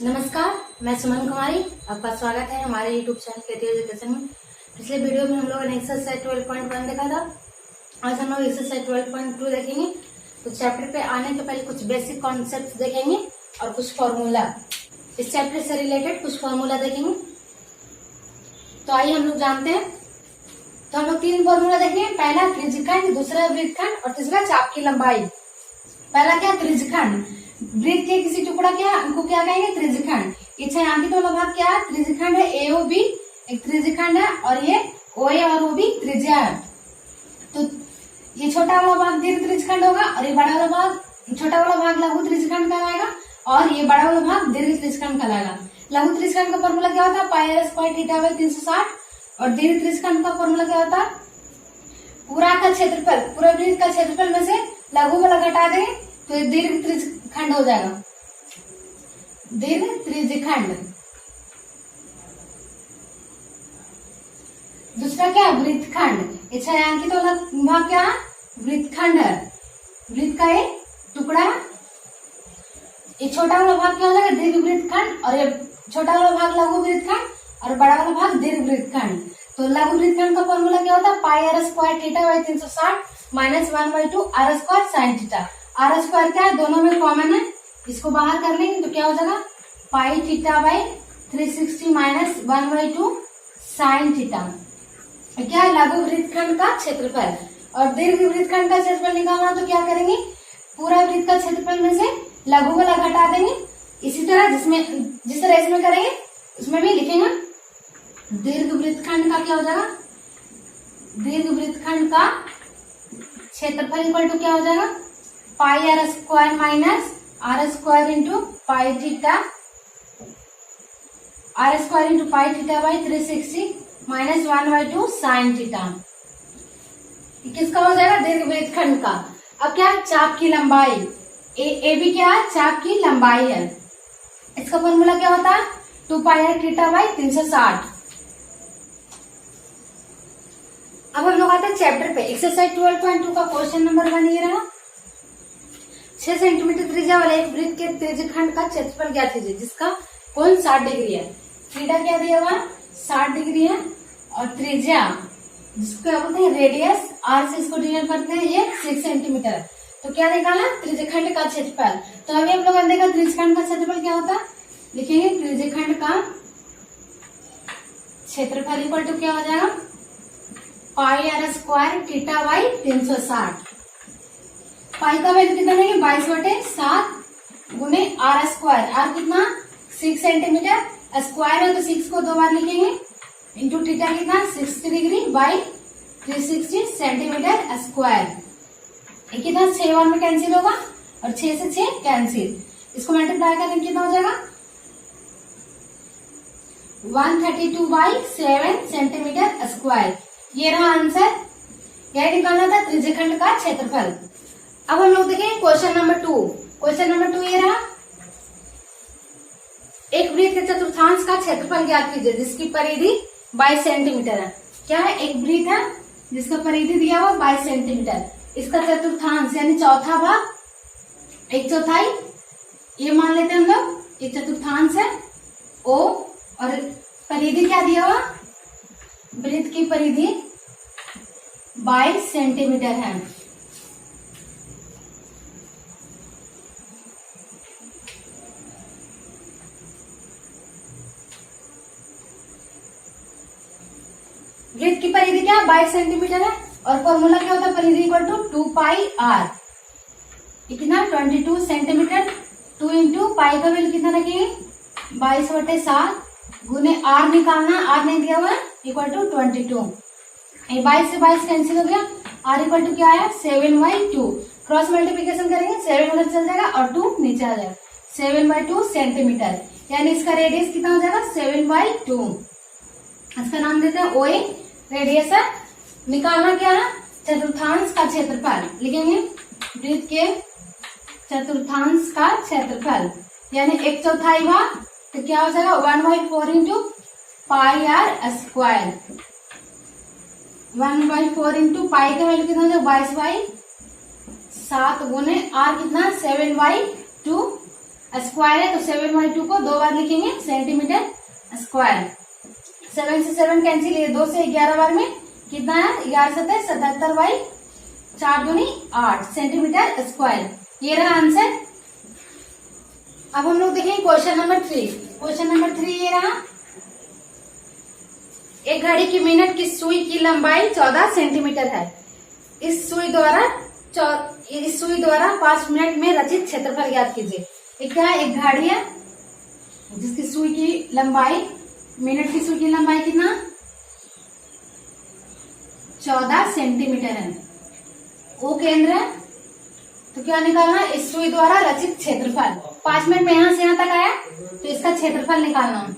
नमस्कार, मैं सुमन कुमारी। आपका स्वागत है हमारे YouTube चैनल क्रिएटिव एजुकेशन में। पिछले वीडियो में हम लोगों ने एक्सरसाइज 12.1 देखा था। आज हम लोग एक्सरसाइज 12.2 देखेंगे। तो चैप्टर पे आने के पहले कुछ बेसिक कॉन्सेप्ट देखेंगे और कुछ फॉर्मूला, इस चैप्टर से रिलेटेड कुछ फॉर्मूला देखेंगे। तो आइए हम लोग जानते हैं। तो हम लोग 3 फॉर्मूला देखेंगे। पहला त्रिज्यखंड, दूसरा वृत्तखंड और तीसरा चाप की लंबाई। पहला क्या, त्रिज्यखंड। वृत्त के किसी टुकड़ा को क्या कहेंगे, त्रिज्यखंड। छायांकित वाला भाग क्या है, त्रिज्यखंड है। AOB एक त्रिज्यखंड है और ये OA और OB त्रिज्या है। तो ये छोटा वाला भाग दीर्घ त्रिज्यखंड होगा और ये बड़ा वाला भाग, छोटा वाला भाग लघु त्रिज्यखंड कहलाएगा और ये बड़ा वाला भाग दीर्घ त्रिज्यखंड कहलाएगा। लघु त्रिज्यखंड का फॉर्मूला क्या होता है, πr² θ 360 और दीर्घ त्रिज्यखंड का फॉर्मूला क्या होता है, पूरा का क्षेत्रफल, पूरा वृत्त का क्षेत्रफल में से लघु वाला घटा देंगे तो ये दीर्घ त्रिज्यखंड हो जाएगा, दीर्घ त्रिज्यखंड। दूसरा क्या, वृत्तखंड। छायांकित वाला भाग क्या है, वृत्तखंड है। वृत्त का एक टुकड़ा। ये छोटा वाला भाग क्या हो जाएगा, दीर्घ वृत्तखंड और ये छोटा वाला भाग लघु वृत्तखंड और बड़ा वाला भाग दीर्घ वृत्तखंड। तो लघु वृत्तखंड का फॉर्मूला क्या होता है, πr² θ 360 -1/2 r² sin θ। r² क्या है, दोनों में कॉमन है, इसको बाहर कर लेंगे तो क्या हो जाएगा, π θ 360 -1/2 sin θ। क्या है, लघु वृत्तखंड का क्षेत्रफल। और दीर्घ वृत्तखंड का क्षेत्रफल निकालना तो क्या करेंगे, पूरा वृत्त का क्षेत्रफल में से लघु वाला घटा देंगे। इसी तरह जिस तरह इसमें करेंगे उसमें भी लिखेंगे। दीर्घ वृत्तखंड का क्या हो जाएगा, दीर्घ वृत्तखंड का क्षेत्रफल इक्वल टू क्या हो जाएगा, πr² r² into π θ, r² into π θ 360 -1/2 sin θ। किसका हो जाएगा, दीर्घ वृत्तखंड का। अब क्या, चाप की लंबाई। AB क्या है, चाप की लंबाई है। इसका फॉर्मूला क्या होता है, 2πr θ 360। अब हम लोग आते हैं चैप्टर पे। एक्सरसाइज 12.2 का क्वेश्चन नंबर 1 ये रहा। 6 सेंटीमीटर त्रिज्या वाले एक वृत्त के त्रिज्यखंड का क्षेत्रफल ज्ञात कीजिए जिसका कोण 60 डिग्री है। थीटा क्या दिया हुआ, 60 डिग्री है और त्रिज्या जिसको क्या बोलते हैं, रेडियस, r से इसको डिनोट करते हैं, ये 6 सेंटीमीटर है। तो क्या निकाला, त्रिज्यखंड का क्षेत्रफल। तो अभी हम लोग देखा त्रिज्यखंड का क्षेत्रफल क्या होता है, लिखेंगे त्रिज्यखंड का क्षेत्रफल इक्वल टू क्या हो जाएगा, πr² θ 360। पाई का वैल्यू कितना लेंगे, 22/7 गुने r²। r कितना, 6 सेंटीमीटर। स्क्वायर है तो 6 को 2 बार लिखेंगे इंटू थीटा कितना, 60 डिग्री बाई 360 सेंटीमीटर स्क्वायर। कितना, 6 बार में कैंसिल होगा और 6 से 6 कैंसिल। इसको मल्टीप्लाई करेंगे कितना हो जाएगा, 132/7 सेंटीमीटर स्क्वायर। ये रहा आंसर। यह निकालना था त्रिज्यखंड का क्षेत्रफल। अब हम लोग देखें क्वेश्चन नंबर 2। क्वेश्चन नंबर 2 ये रहा। एक वृत्त के चतुर्थांश का क्षेत्रफल ज्ञात कीजिए जिसकी परिधि 22 सेंटीमीटर है। क्या है, एक वृत्त है जिसका परिधि दिया हुआ 22 सेंटीमीटर। इसका चतुर्थांश यानी चौथा भाग, 1/4 ये मान लेते हैं हम लोग, ये चतुर्थांश है O और परिधि क्या दिया हुआ, वृत्त की परिधि 22 सेंटीमीटर है। वृत्त की परिधि क्या 22 सेंटीमीटर है और फॉर्मूला क्या होता है, परिधि इक्वल टू 2πr। कितना, 22 सेंटीमीटर। 2 इंटू पाई का वैल्यू कितना रखेंगे, 22/7 गुने r निकालना, r नहीं दिया हुआ इक्वल टू 22। 22 से 22 कैंसिल हो गया, r इक्वल टू क्या आया, 7/2। क्रॉस मल्टीप्लीकेशन करेंगे, 7 उधर चल जाएगा और 2 नीचे आ जाएगा, 7/2 सेंटीमीटर। यानी इसका रेडियस कितना हो जाएगा, 7/2। इसका नाम देते हैं OA, रेडियस है। निकालना क्या है, चतुर्थांश का क्षेत्रफल। लिखेंगे वृत्त के चतुर्थांश का क्षेत्रफल यानी 1/4 भाग, तो क्या हो जाएगा 1/4 इंटू πr²। 1/4 इंटू पाई का वैल्यू कितना हो जाएगा, 22/7 गुने r कितना, 7/2 स्क्वायर है तो 7/2 को 2 बार लिखेंगे सेंटीमीटर स्क्वायर। 7 से 7 कैंसिल, ये 2 से 11 बार में कितना है 11 7 77/4 दूनी 8 सेंटीमीटर स्क्वायर। ये रहा आंसर। अब हम लोग देखेंगे क्वेश्चन नंबर 3। क्वेश्चन नंबर 3 ये रहा, एक घड़ी की मिनट की सुई की लंबाई 14 सेंटीमीटर है। इस सुई द्वारा 5 मिनट में रचित क्षेत्रफल ज्ञात कीजिए। एक क्या है, एक घड़ी है जिसकी सुई की लंबाई, मिनट की सुई की लंबाई कितना 14 सेंटीमीटर है। वो केंद्र है, तो क्या निकालना, इस सुई द्वारा रचित क्षेत्रफल। 5 मिनट में यहां से यहां तक आया तो इसका क्षेत्रफल निकालना।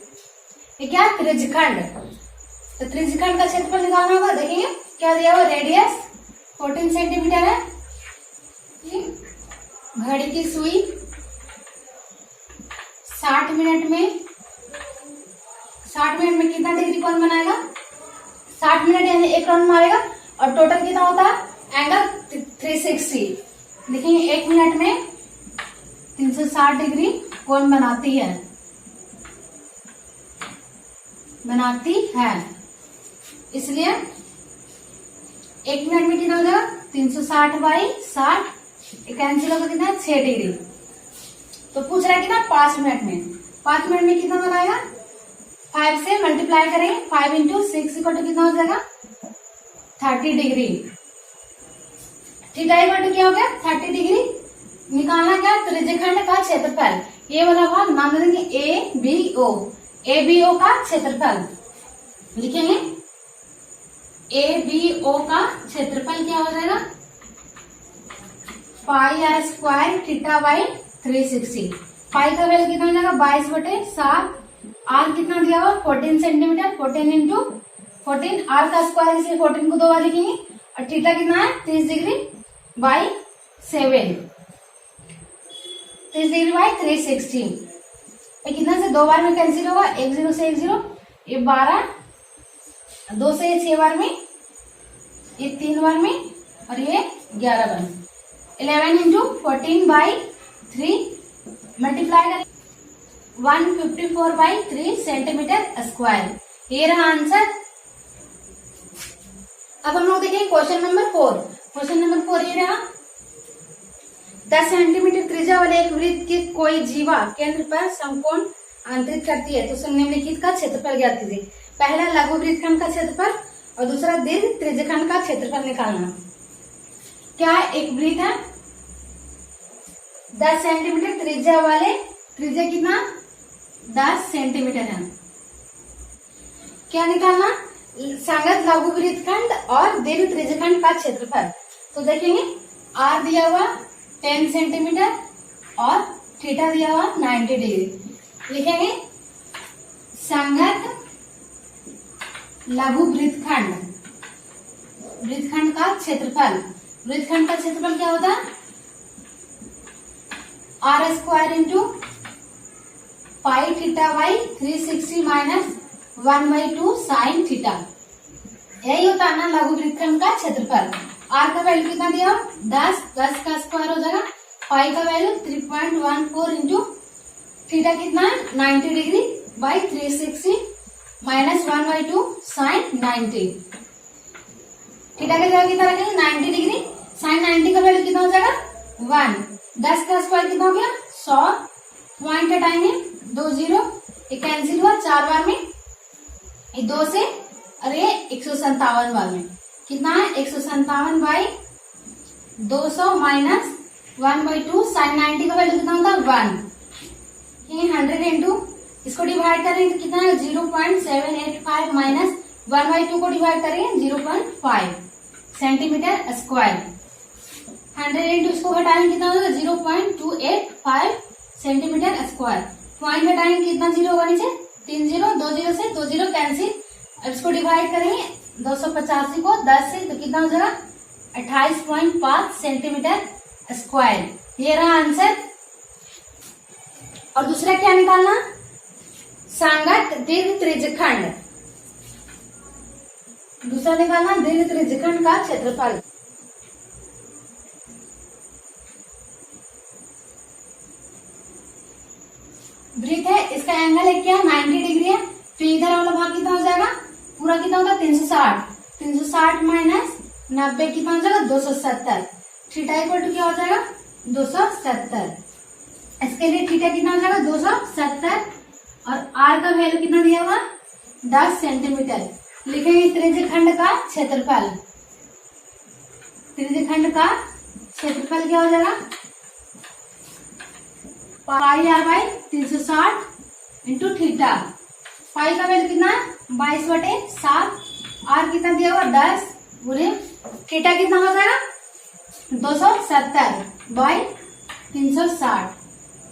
ये क्या त्रिज्यखंड, तो त्रिज्यखंड का क्षेत्रफल निकालना होगा। देखेंगे क्या दिया हुआ, रेडियस 14 सेंटीमीटर है। घड़ी की सुई 60 मिनट में कितना डिग्री कोण बनाएगा, 60 मिनट यानी 1 राउंड मारेगा और टोटल कितना होता है एंगल 360। लिखेंगे 1 मिनट में 360 डिग्री कोण बनाती है। इसलिए 1 मिनट में कितना हो जाएगा 360/60, कैंसिल होगा कितना 6 डिग्री। तो पूछ रहा है कितना 5 मिनट में। 5 मिनट में कितना बनाएगा, 5 से मल्टीप्लाई करेंगे, 5 × 6 कितना हो जाएगा 30 डिग्री। थीटा इक्वल टू क्या हो गया 30 डिग्री। निकालना क्या, त्रिज्यखंड का क्षेत्रफल। ये वाला भाग नाम देंगे ABO का क्षेत्रफल। लिखेंगे ABO का क्षेत्रफल क्या हो जाएगा πr²θ/360। पाई का वैल्यू कितना हो जाएगा 22/7। आर कितना दिया हुआ 14 सेंटीमीटर, 14 × 14, आर का स्क्वायर इसलिए 14 को 2 बार लिखेंगे। और थीटा कितना है 30 डिग्री बाई 7, 30 डिग्री बाई 360। ये कितना से 2 बार में कैंसिल होगा, 1 0 से 1 0, ये 12, 2 से 6 बार में, ये 3 बार में और ये 11 बार में। 11 × 14/3 मल्टीप्लाई करें 154/3 सेंटीमीटर स्क्वायर। ये रहा आंसर। अब हम लोग देखेंगे क्वेश्चन नंबर 4। क्वेश्चन नंबर 4 ये रहा, 10 सेंटीमीटर त्रिज्या वाले एक वृत्त की कोई जीवा केंद्र पर समकोण आंतरित करती है तो निम्नलिखित का क्षेत्रफल ज्ञात कीजिए। पहला लघु वृत्तखंड का क्षेत्रफल और दूसरा दीर्घ त्रिज्यखंड का क्षेत्रफल निकालना। क्या एक वृत्त है 10 सेंटीमीटर त्रिज्या वाले, त्रिज्या कितना 10 सेंटीमीटर है। क्या निकालना, संगत लघु वृत्तखंड और दीर्घ त्रिज्यखंड का क्षेत्रफल। तो देखेंगे आर दिया हुआ 10 सेंटीमीटर और थीटा दिया हुआ 90 डिग्री। लिखेंगे संगत लघु वृत्तखंड का क्षेत्रफल। वृत्तखंड का क्षेत्रफल क्या होता है r² × πθ/360 - 1/2 sin थीटा। यही होता है ना लघु वृत्तखंड का क्षेत्रफल। r का वैल्यू कितना दिया 10 का स्क्वायर हो जाएगा, पाई का वैल्यू 3.14 × थीटा कितना है 90 डिग्री बाई 360 - 1/2 sin 90। थीटा का जगह कितना रखेंगे 90 डिग्री, sin 90 का वैल्यू कितना हो जाएगा 1। 10 का स्क्वायर कितना हो गया 100, पॉइंट हटाएंगे 2 0, ये कैंसिल हुआ 4 बार में, ये 2 से और ये 157 बार में कितना है 157/200 माइनस 1/2 sin 90 का वैल्यू कितना होता है 1। ये 100 × इसको डिवाइड करेंगे तो कितना है 0.785 माइनस 1/2 को डिवाइड करेंगे 0.5 सेंटीमीटर स्क्वायर। 100 × इसको घटाएंगे कितना होगा 0.285 सेंटीमीटर स्क्वायर। पॉइंट घटाएंगे कितना 0 होगा नीचे 3 0, 2 0 से 2 0 कैंसिल। अब इसको डिवाइड करेंगे 285 को 10 से तो कितना हो जाएगा 28.5 सेंटीमीटर स्क्वायर। ये रहा आंसर। और दूसरा क्या निकालना, संगत दीर्घ त्रिज्यखंड। दूसरा निकालना दीर्घ त्रिज्यखंड का क्षेत्रफल। वृत्त है, इसका एंगल है क्या 90 डिग्री है, तो इधर वाला भाग कितना हो जाएगा, पूरा कितना होगा 360, 360 माइनस 90 कितना हो जाएगा 270, थीटा इक्वल टू क्या हो जाएगा 270। इसके लिए थीटा कितना हो जाएगा 270 और आर का वैल्यू कितना दिया हुआ 10 सेंटीमीटर। लिखेंगे त्रिज्यखंड का क्षेत्रफल, त्रिज्यखंड का क्षेत्रफल क्या हो जाएगा पाई आर बाई 360 इंटू थीटा। पाई का वैल्यू कितना 22/7, आर कितना दिया हुआ 10 गुणे थीटा कितना हो जाएगा 270 बाई 360।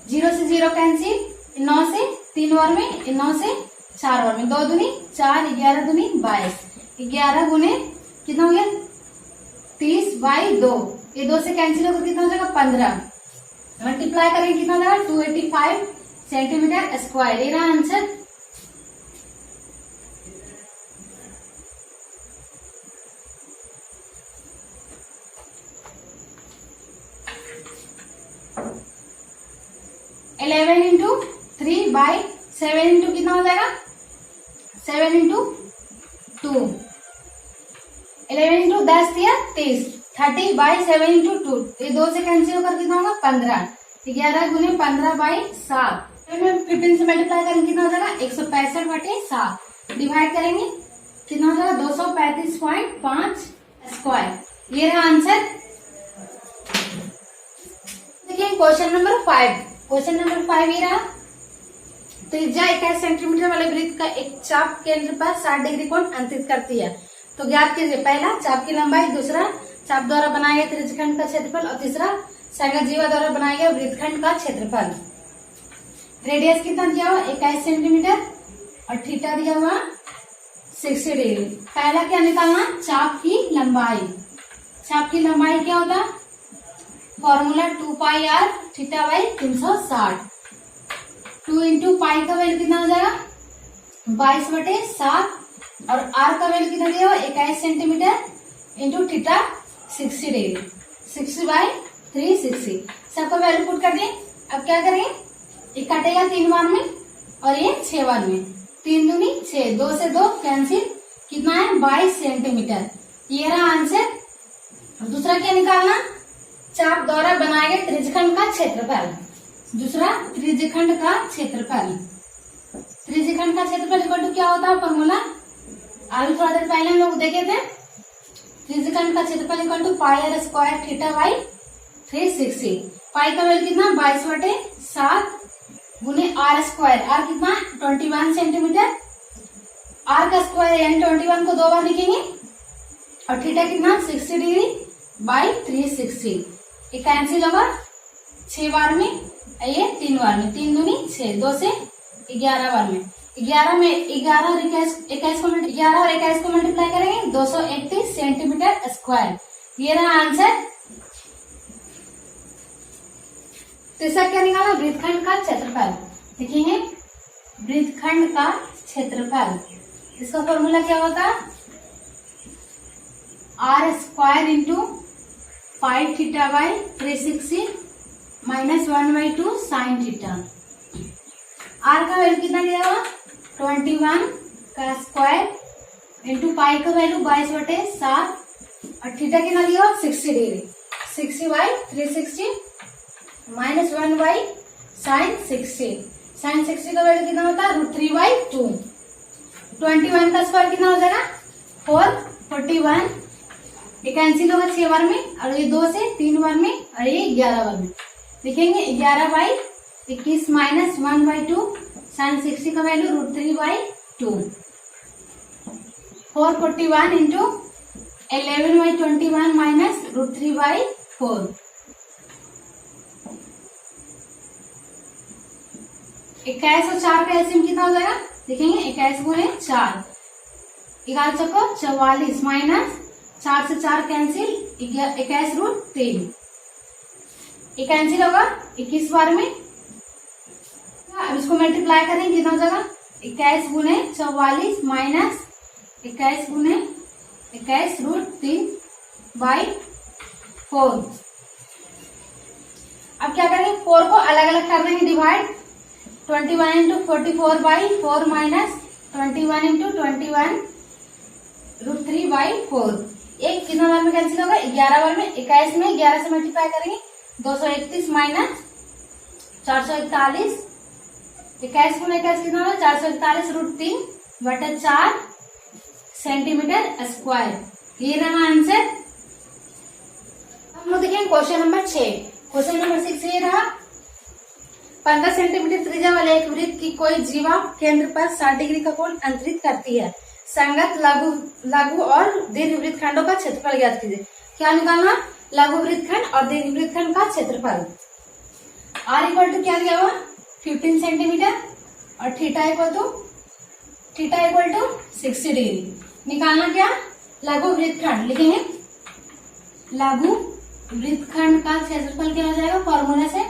0 से 0 कैंसिल, 9 से 3 बार में, 9 से 4 बार में, 2 दूनी 4, 11 दूनी 22, 11 गुने कितना हो गया 30/2, ये 2 से कैंसिल होकर कितना हो जाएगा 15, मल्टीप्लाई करेंगे कितना हो जाएगा 285 सेंटीमीटर स्क्वायर। ये रहा आंसर। इलेवन इंटू 3/7 इंटू कितना हो जाएगा 7 इंटू 2, 11 इंटू 10 दिया 30, 30/7 इंटू 2, ये 2 से कैंसिल होकर कितना होगा 15, 11 गुने 15/7, 15 से मल्टीप्लाई करेंगे कितना हो जाएगा 165/7, डिवाइड करेंगे कितना हो जाएगा 235.5 स्क्वायर। ये रहा आंसर। देखिए क्वेश्चन नंबर 5, क्वेश्चन नंबर 5 ये रहा। त्रिज्या 21 सेंटीमीटर वाले वृत्त का एक चाप केंद्र पर 60 डिग्री कोण अंकित करती है, तो ज्ञात कीजिए पहला चाप की लंबाई, दूसरा चाप द्वारा बनाए गए त्रिज्यखंड का क्षेत्रफल और तीसरा संज्ञा द्वारा बनाए गए वृत्तखंड का क्षेत्रफल। रेडियस कितना दिया हुआ 21 सेंटीमीटर और थीटा दिया हुआ 60 डिग्री। पहला क्या निकालना चाप की लंबाई। चाप की लंबाई क्या होता है formula 2πr theta by 360, 2 into pi का वैल्यू कितना हो जाएगा 22/7 और आर का वैल्यू कितना दिया हुआ 21 सेंटीमीटर इंटू थीटा 60 डिग्री, 60/360 सबका वैल्यू पुट कर दें। अब क्या करेंगे ये काटेगा 3 बार में और ये 6 बार में, 3 दूनी 6, 2 से 2 कैंसिल, कितना है 22 सेंटीमीटर। ये रहा आंसर। दूसरा क्या निकालना चाप द्वारा बनाए गए त्रिज्यखंड का क्षेत्रफल। दूसरा त्रिज्यखंड का क्षेत्रफल, त्रिज्यखंड का क्षेत्रफल इक्वल टू क्या होता है फॉर्मूला अभी थोड़ा देर पहले हम लोग देखे थे। त्रिज्यखंड का क्षेत्रफल equal to pi R square theta by 360। Pi का वैल्यू कितना 22/7 गुने आर स्क्वायर, आर कितना 21 सेंटीमीटर, आर का स्क्वायर यानी 21 को 2 बार लिखेंगे और थीटा कितना 60 डिग्री बाई 360। ये कैंसिल होगा 6 बार में, ये 3 बार में, 3 दूनी 6, 2 से 11 बार में, 11 में 11 और 21 को मल्टीप्लाई करेंगे 231 सेंटीमीटर स्क्वायर। ये रहा आंसर। तीसरा क्या निकाला वृत्तखंड का क्षेत्रफल। देखेंगे वृत्तखंड का क्षेत्रफल, इसका फॉर्मूला क्या होता है R square into 5 theta by 360 minus 1/2 sine theta. R का वैल्यू कितना दिया हुआ 21 का स्क्वायर इंटू पाई का वैल्यू 22/7 और थीटा कितना दिया हुआ 60 डिग्री, 60/360 माइनस 1/sin 60। साइन 60 का वैल्यू कितना होता है √3/2। 21 का स्क्वायर कितना हो जाएगा 441, ये कैंसिल होगा 6 बार में और ये 2 से 3 बार में और ये 11 बार में। लिखेंगे 11/21 माइनस 1/2 साइन 60 का वैल्यू √3/2। 441 into 11/21 minus √3/4। 21 और 4 का एलसीएम कितना हो जाएगा देखेंगे 21 गुणे 4, 11 चौको 44 माइनस 4 से 4 कैंसिल 21√3, ये कैंसिल होगा 21 बार में। अब इसको मल्टीप्लाई करेंगे कितना हो जाएगा 21 गुणे 44 माइनस 21 गुणे 21√3/4। अब क्या करेंगे 4 को अलग अलग कर देंगे divide, 21 into 44 by 4 minus 21 into 21 √3 by 4। एक कितना बार में कैंसिल होगा? 11 बार में। 21 में 11 से मल्टीप्लाई करेंगे 231 माइनस 441। 21 में 21 कितना होगा? 441 √3 बटा 4 सेंटीमीटर स्क्वायर। ये रहा आंसर। हम लोग देखेंगे क्वेश्चन नंबर 6। क्वेश्चन नंबर 6 ये रहा, 15 सेंटीमीटर त्रिज्या वाले एक वृत्त की कोई जीवा केंद्र पर 60 डिग्री का कोण अंतरित करती है। संगत लघु और दीर्घ वृत्तखंडों का क्षेत्रफल ज्ञात कीजिए। क्या निकालना? लघु वृत्तखंड और दीर्घ वृत्तखंड का क्षेत्रफल। आर इक्वल टू क्या दिया हुआ? 15 सेंटीमीटर और थीटा इक्वल टू 60 डिग्री। निकालना क्या? लघु वृत्तखंड। लिखेंगे लघु वृत्तखंड का क्षेत्रफल क्या हो जाएगा फॉर्मूला से?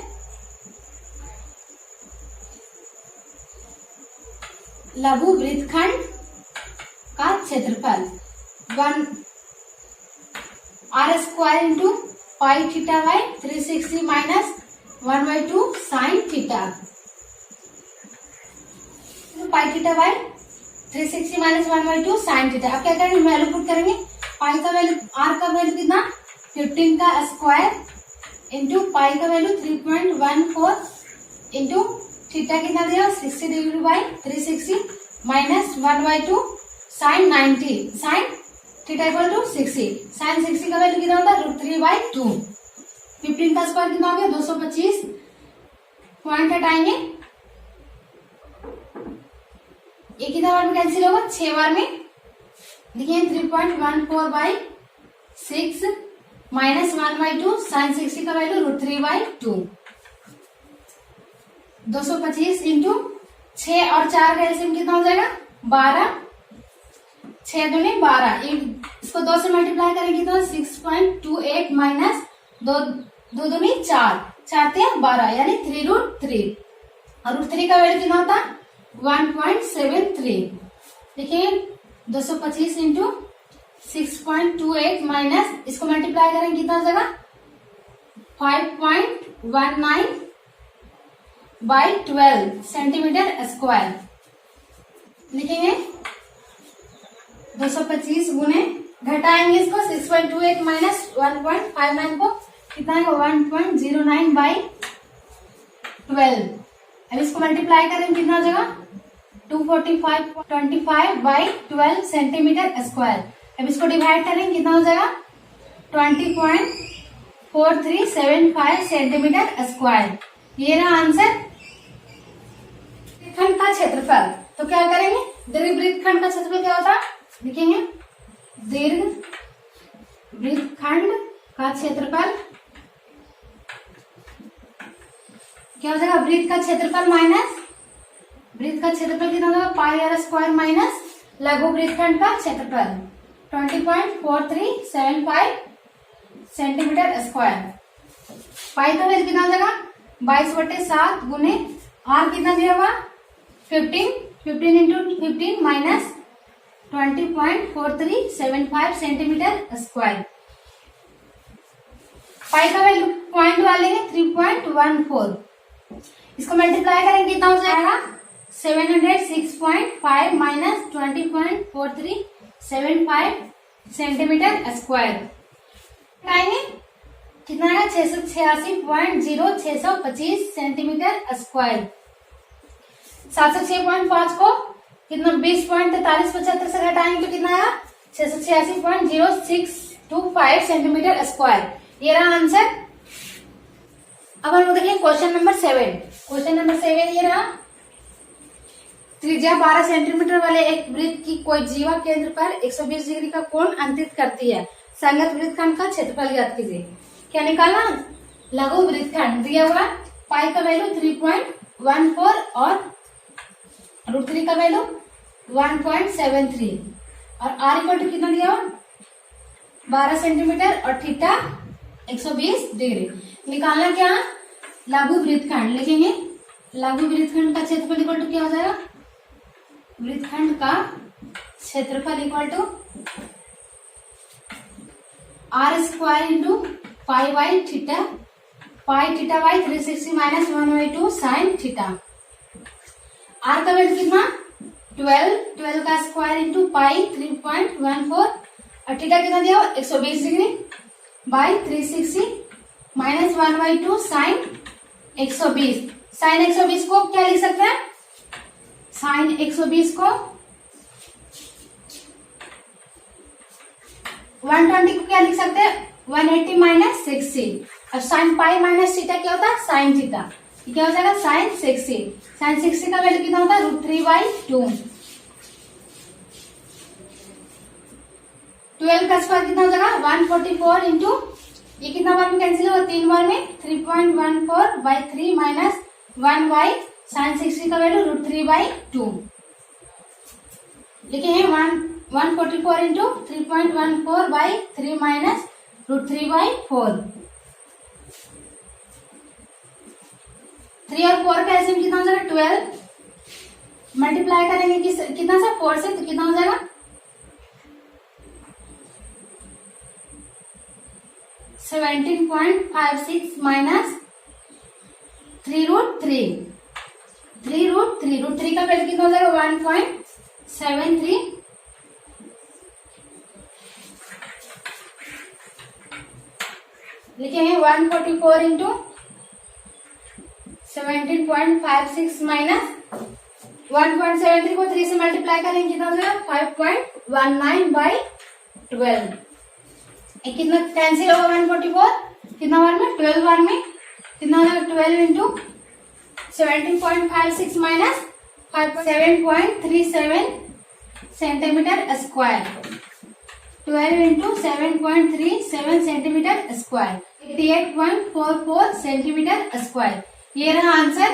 लघु वृत्तखंड का क्षेत्रफल 1 R square into pi theta by 360 minus 1/2 sine theta. Pi theta by 360 minus 1/2 sine theta. अब क्या करेंगे? वैल्यू पुट करेंगे। पाई का वैल्यू, आर का वैल्यू कितना? 15 का स्क्वायर इंटू पाई का वैल्यू 3.14 इंटू थीटा कितना दिया? 60 degree by 360 minus 1/2 sine 90 sine theta equal to 60। Sine 60 का वैल्यू कितना होता है? √3/2। 15 का स्क्वायर कितना हो गया? 225। पॉइंट हटाएंगे, ये कितना बार में कैंसिल होगा? 6 बार में। देखिए 3.14/6 माइनस 1/2 साइन 60 का वैल्यू √3/2। 225 इंटू 6 और 4 का एलसीएम कितना हो जाएगा? 12। 6 दूनी 12। इसको 2 से मल्टीप्लाई करेंगे तो 6.28 माइनस 2 दूनी 4, 4 × 12 यानी 3√3। और √3 का वैल्यू कितना होता? 1.73। देखिए 225 इंटू 6.28 माइनस इसको मल्टीप्लाई करेंगे कितना हो जाएगा? 5.19 बाई 12 सेंटीमीटर स्क्वायर। लिखेंगे 225 गुने, घटाएंगे इसको 6.28 माइनस 1.59 को कितना है? 1.09 बाई 12। अब इसको मल्टीप्लाई करेंगे कितना हो जाएगा? 245 बाई 12 सेंटीमीटर स्क्वायर। अब इसको डिवाइड करेंगे कितना हो जाएगा? 20.4375 सेंटीमीटर स्क्वायर। ये रहा आंसर। वृत्तखंड का क्षेत्रफल तो क्या करेंगे? दीर्घ वृत्तखंड का क्षेत्रफल क्या होता है? लिखेंगे दीर्घ वृत्तखंड का क्षेत्रफल क्या हो जाएगा? वृत्त का क्षेत्रफल माइनस वृत्त का क्षेत्रफल कितना होगा? पाई आर स्क्वायर माइनस लघु वृत्तखंड का क्षेत्रफल 20.4375 सेंटीमीटर स्क्वायर। पाई का वैल्यू कितना हो जाएगा? 22/7 गुने आर कितना दिया हुआ? 15 इंटू 15 माइनस 20.4375 सेंटीमीटर स्क्वायर। पाई का वैल्यू पॉइंट वाले हैं 3.14। इसको मल्टीप्लाई करेंगे कितना हो जाएगा? 706.5 माइनस 20.4375 सेंटीमीटर स्क्वायर। बताएंगे कितना है? 686.0625 सेंटीमीटर स्क्वायर। 706.5 को कितना 20.4375 से घटाएंगे तो कितना आया? 686.0625 सेंटीमीटर स्क्वायर। ये रहा आंसर। अब हम लोग देखेंगे क्वेश्चन नंबर 7। क्वेश्चन नंबर 7 ये रहा, त्रिज्या 12 सेंटीमीटर वाले एक वृत्त की कोई जीवा केंद्र पर 120 डिग्री का कोण अंतरित करती है। संगत वृत्तखंड का क्षेत्रफल ज्ञात कीजिए। क्या निकालना? लघु वृत्तखंड दिया हुआ, पाई का वैल्यू 3.14 और √3 का वैल्यू 1.73 और आर इक्वल टू कितना दिया हुआ? 12 सेंटीमीटर और थीटा 120 डिग्री। निकालना क्या? लघु वृत्तखंड। लिखेंगे लघु वृत्तखंड का क्षेत्रफल इक्वल टू क्या हो जाएगा? वृत्तखंड का क्षेत्रफल equal to R square into pi by theta by 360 minus 1/2 sine theta. R का वैल्यू कितना 12 का स्क्वायर इंटू पाई 3.14 और थीटा कितना दिया 120 degree by 360 minus 1/2 sine 120। Sine 120 को क्या लिख सकते हैं, साइन 120 को 120 को क्या लिख सकते हैं 180 माइनस 60 और साइन पाई माइनस थीटा क्या होता है साइन थीटा, क्या हो जाएगा साइन 60। साइन 60 का वैल्यू कितना होता है √3/2। 12 का स्क्वायर कितना हो जाएगा 144 इंटू ये कितना बार में कैंसिल होगा 3 बार में 3.14/3 माइनस 1 बाई साइन 60 का वैल्यू √3/2 लिखे हैं 144 इंटू 3.14/3 माइनस √3/4। 3 और 4 का एलसीएम कितना हो जाएगा 12 मल्टीप्लाई करेंगे कितना सा 4 से तो कितना हो जाएगा 17.56 माइनस 3√3 √3 का वैल्यू कितना हो जाएगा 1.73 लिखे हैं 144 इंटू 17.56 माइनस 1.73 को 3 से मल्टीप्लाई करेंगे कितना हो जाएगा 5.19/12। कितना कैंसिल होगा 144 कितना बार में 12 बार में कितना हो जाएगा 12 into 17.56 minus 7.37 centimetre square 12 into 7.37 centimetre square 88.44 centimetre square. ये रहा आंसर।